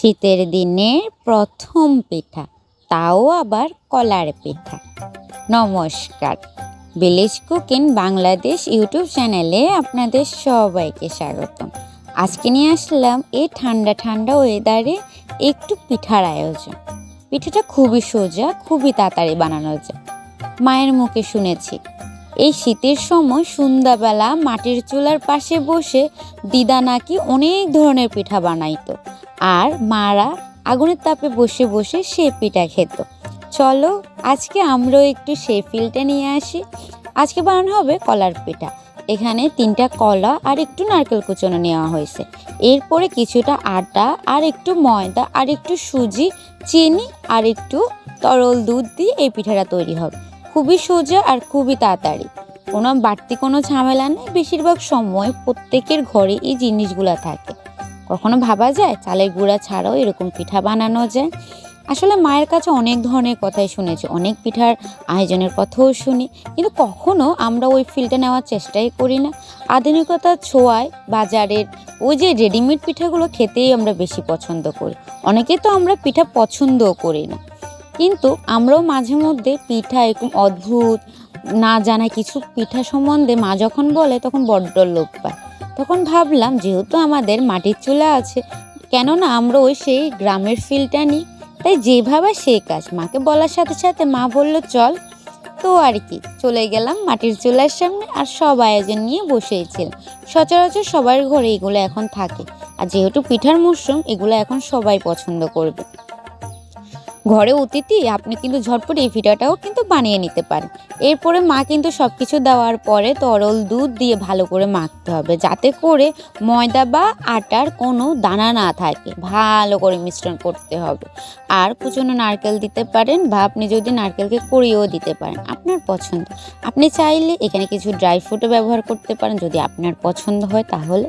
শীতের দিনের প্রথম পিঠা, তাও আবার কলার পিঠা। নমস্কার, ভিলেজ কুকিং বাংলাদেশ ইউটিউব চ্যানেলে আপনাদের সবাইকে স্বাগতম। আজকে নিয়ে আসলাম এই ঠান্ডা ঠান্ডা ওয়েদারে একটু পিঠার আয়োজন। পিঠাটা খুবই সোজা, খুবই তাড়াতাড়ি বানানো যায়। মায়ের মুখে শুনেছি এই শীতের সময় সন্ধ্যাবেলা মাটির চুলার পাশে বসে দিদা নাকি অনেক ধরনের পিঠা বানাইতো, আর মারা আগুনের তাপে বসে বসে সে পিঠা খেত। চলো আজকে আমরাও একটু সেই ফিলটা নিয়ে আসি। আজকে বানানো হবে কলার পিঠা। এখানে 3টা কলা আর একটু নারকেল কুচনো নেওয়া হয়েছে। এরপরে কিছুটা আটা আর একটু ময়দা আর একটু সুজি, চিনি আর একটু তরল দুধ দিয়ে এই পিঠাটা তৈরি হবে। খুবই সোজা আর খুবই তাড়াতাড়ি, বাড়তি কোনো ঝামেলা নেই। বেশিরভাগ সময় প্রত্যেকের ঘরে এই জিনিসগুলো থাকে। কখনো ভাবা যায় চালের গুঁড়া ছাড়াও এরকম পিঠা বানানো যায়। আসলে মায়ের কাছে অনেক ধরনের কথাই শুনেছি, অনেক পিঠার আয়োজনের কথাও শুনি, কিন্তু কখনো আমরা ওই ফিলটা নেওয়ার চেষ্টাই করি না। আধুনিকতার ছোঁয়ায় বাজারের ওই যে রেডিমেড পিঠাগুলো খেতেই আমরা বেশি পছন্দ করি। অনেকে তো আমরা পিঠা পছন্দও করি না, কিন্তু আমরাও মাঝে মধ্যে পিঠা এরকম অদ্ভুত না জানা কিছু পিঠা সম্বন্ধে মা যখন বলে তখন বড্ড লোভ পায়। তখন ভাবলাম যেহেতু আমাদের মাটির চুলা আছে, কেননা আমরা ওই সেই গ্রামের ফিলটা নিই। তাই যেভাবে সেই কাজ, মাকে বলার সাথে সাথে মা বলল চল। তো আর কি, চলে গেলাম মাটির চুলার সামনে, আর সব আয়োজন নিয়ে বসেইছিলাম। সচরাচর সবার ঘরে এগুলো এখন থাকে, আর যেহেতু পিঠার মরশুম, এগুলো এখন সবাই পছন্দ করবে। ঘরে অতিথি, আপনি কিন্তু ঝটপট এই পিঠাটাও কিন্তু বানিয়ে নিতে পারেন। এরপরে মা কিন্তু সব কিছু দেওয়ার পরে তরল দুধ দিয়ে ভালো করে মাখতে হবে, যাতে করে ময়দা বা আটার কোনো দানা না থাকে। ভালো করে মিশ্রণ করতে হবে। আর কুচনো নারকেল দিতে পারেন, বা আপনি যদি নারকেলকে কুড়িয়েও দিতে পারেন, আপনার পছন্দ। আপনি চাইলে এখানে কিছু ড্রাই ফ্রুটও ব্যবহার করতে পারেন যদি আপনার পছন্দ হয়। তাহলে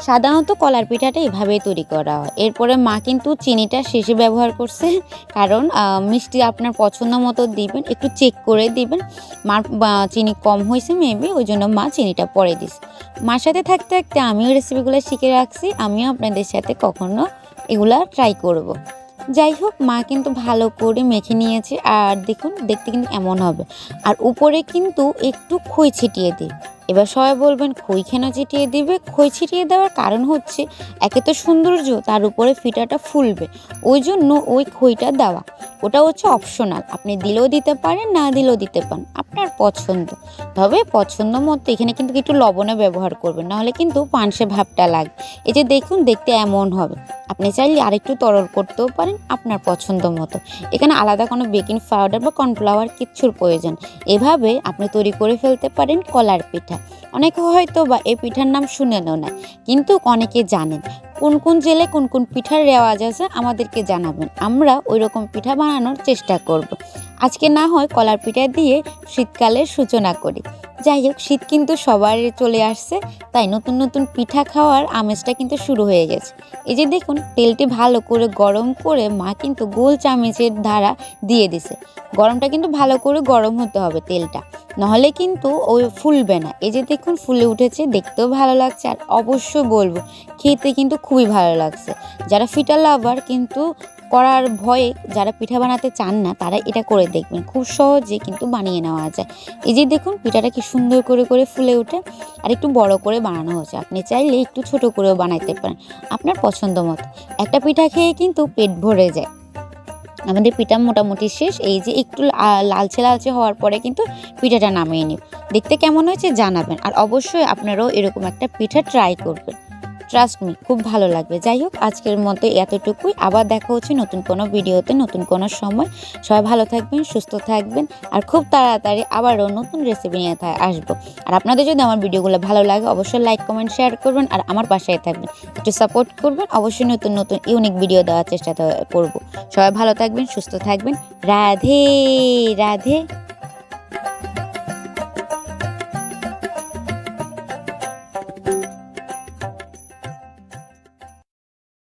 সাধারণত কলার পিঠাটা এভাবেই তৈরি করা হয়। এরপরে মা কিন্তু চিনিটা শেষে ব্যবহার করছে, কারণ মিষ্টি আপনার পছন্দ মতো দিবেন, একটু চেক করে দিবেন। মার চিনি কম হয়েছে মেবি, ওই জন্য মা চিনিটা পরে দিছে। মার সাথে থাকতে থাকতে আমিও রেসিপিগুলো শিখে রাখছি, আমিও আপনাদের সাথে কখনো এগুলা ট্রাই করব। যাই হোক, মা কিন্তু ভালো করে মেখে নিয়েছে, আর দেখুন দেখতে কিন্তু এমন হবে। আর উপরে কিন্তু একটু খই ছিটিয়ে দিই। এবার সবাই বলবেন খই কেন ছিটিয়ে দিবে? খই ছিটিয়ে দেওয়ার কারণ হচ্ছে, একে তো সৌন্দর্য, তার উপরে পিঠাটা ফুলবে, ওই জন্য ওই খইটা দেওয়া। ওটা হচ্ছে অপশনাল, আপনি দিলেও দিতে পারেন, না দিলেও দিতে পারেন, আপনার পছন্দ। তবে পছন্দ মতো এখানে কিন্তু একটু লবণে ব্যবহার করবেন, নাহলে কিন্তু পানসে ভাবটা লাগে। এই যে দেখুন দেখতে এমন হবে। আপনি চাইলে আরেকটু তরল করতেও পারেন আপনার পছন্দ মতো। এখানে আলাদা কোনো বেকিং পাউডার বা কর্নফ্লাওয়ার কিচ্ছুর প্রয়োজন। এভাবে আপনি তৈরি করে ফেলতে পারেন কলার পিঠা। অনেকে হয়তো বা এই পিঠার নাম শুনেনও না, কিন্তু অনেকে জানেন। কোন কোন জেলায় কোন কোন পিঠার রেওয়াজ আছে আমাদেরকে জানাবেন, আমরা ওই রকম পিঠা বানানোর চেষ্টা করব। আজকে না হয় কলার পিঠা দিয়ে শীতকালের সূচনা করি। যাই হোক, শীত কিন্তু সবার চলে আসছে, তাই নতুন নতুন পিঠা খাওয়ার আমেজটা কিন্তু শুরু হয়ে গেছে। এই যে দেখুন, তেলটি ভালো করে গরম করে মা কিন্তু গোল চামচের দ্বারা দিয়ে দিছে। গরমটা কিন্তু ভালো করে গরম হতে হবে তেলটা, নাহলে কিন্তু ওই ফুলবে না। এই যে দেখুন ফুলে উঠেছে, দেখতেও ভালো লাগছে, আর অবশ্যই বলবো খেতে কিন্তু খুবই ভালো লাগছে। যারা পিঠা লাভার কিন্তু করার ভয়ে, যারা পিঠা বানাতে চান না, তারা এটা করে দেখবেন, খুব সহজে কিন্তু বানিয়ে নেওয়া যায়। এই যে দেখুন পিঠাটা কি সুন্দর করে করে ফুলে ওঠে, আর একটু বড় করে বানানো হচ্ছে। আপনি চাইলে একটু ছোট করেও বানাইতে পারেন আপনার পছন্দ মতো। একটা পিঠা খেয়ে কিন্তু পেট ভরে যায়। আমাদের পিঠা মোটামুটি শেষ। এই যে একটু লালচে লালচে হওয়ার পরে কিন্তু পিঠাটা নামিয়ে নিব। দেখতে কেমন হয়েছে জানাবেন, আর অবশ্যই আপনারাও এরকম একটা পিঠা ট্রাই করবেন। ট্রাস্ট মি, খুব ভালো লাগবে। যাই হোক, আজকের মতো এতটুকুই। আবার দেখা হচ্ছে নতুন কোনো ভিডিওতে, নতুন কোনো সময়। সবাই ভালো থাকবেন, সুস্থ থাকবেন, আর খুব তাড়াতাড়ি আবারও নতুন রেসিপি নিয়ে আসবো। আর আপনাদের যদি আমার ভিডিওগুলো ভালো লাগে, অবশ্যই লাইক কমেন্ট শেয়ার করবেন, আর আমার পাশে থাকবেন, একটু সাপোর্ট করবেন। অবশ্যই নতুন নতুন ইউনিক ভিডিও দেওয়ার চেষ্টা করব। সবাই ভালো থাকবেন, সুস্থ থাকবেন। রাধে রাধে।